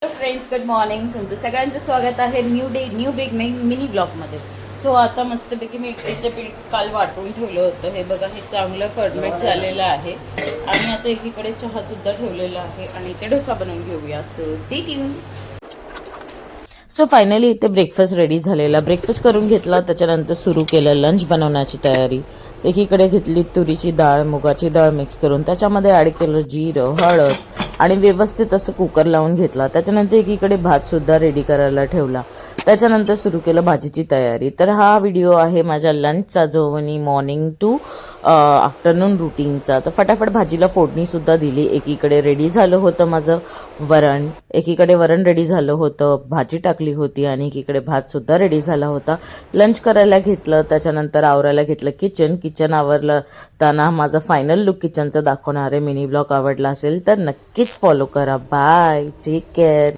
Hello friends, good morning. तुमचं सगळ्यांचं स्वागत आहे new day new beginning mini ब्लॉगमध्ये. सो आता मस्तपैकी मी इडलीचं पीठ काल वाटून ठेवलं होतं. हे बघा, हे चांगलं फर्मेंट झालेलं आहे. आणि आता एकीकडे चहासुद्धा ठेवलेला आहे आणि इथे डोसा बनवून घेऊयात. Stay tune. सो फायनली इथे ब्रेकफास्ट रेडी झालेला. ब्रेकफास्ट करून घेतला, त्याच्यानंतर सुरू केलं लंच बनवण्याची तयारी. एकीकडे घेतली तुरीची डाळ, मुगाची डाळ मिक्स करून त्याच्यामध्ये ॲड केलं जिरं, हळद आणि व्यवस्थित असं कुकर लावून घेतला. त्याच्यानंतर एकीकडे भातसुद्धा रेडी करायला ठेवला. त्याच्यानंतर सुरू केलं भाजीची तयारी. तर हा व्हिडिओ आहे माझ्या लंचचा, जो मॉर्निंग टू आफ्टरनून रुटीनचा. तर फटाफट भाजीला फोडणीसुद्धा दिली. एकीकडे रेडी झालं होतं माझं वरण, एकीकडे वरण रेडी झालं होतं, भाजी टाकली होती आणि एकीकडे भातसुद्धा रेडी झाला होता. लंच करायला घेतलं, त्याच्यानंतर आवरायला घेतलं किचन आवरलं. त्यांना माझा फायनल लुक किचनचा दाखवणार आहे. मिनी ब्लॉग आवडला असेल तर नक्कीच फॉलो करा. Bye, take care.